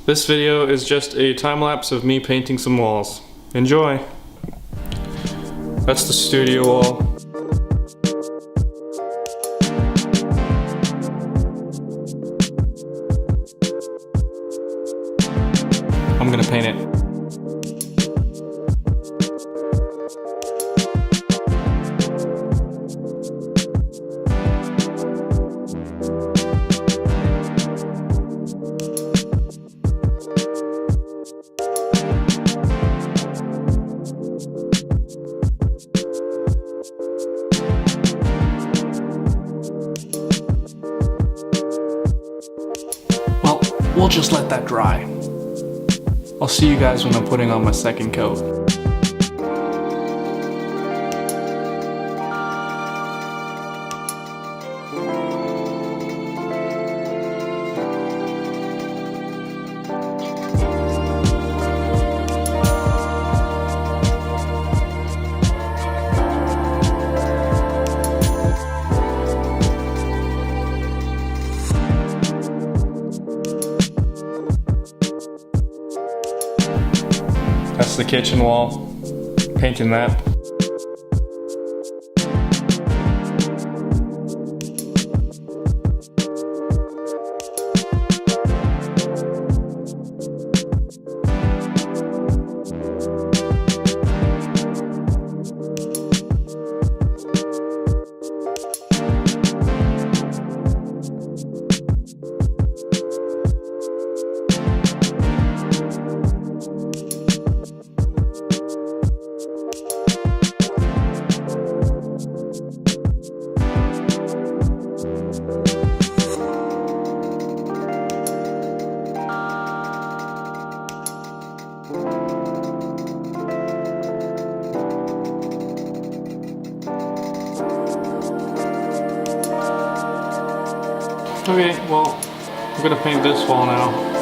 This video is just a time-lapse of me painting some walls. Enjoy! That's the studio wall. I'm gonna paint it. Well, we'll just let that dry. I'll see you guys when I'm putting on my second coat. That's the kitchen wall. Painting that. Okay, well, I'm gonna paint this wall now.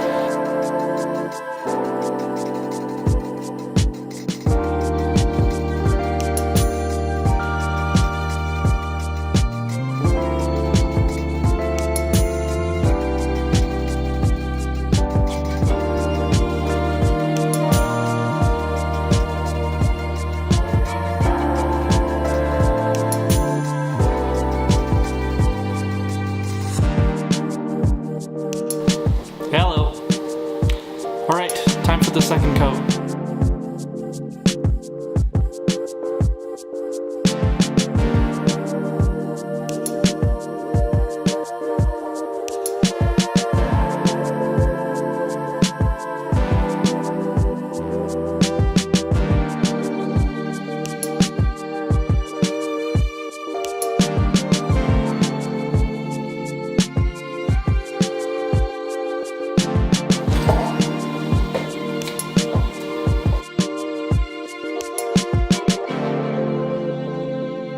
Hello. Alright, time for the second coat.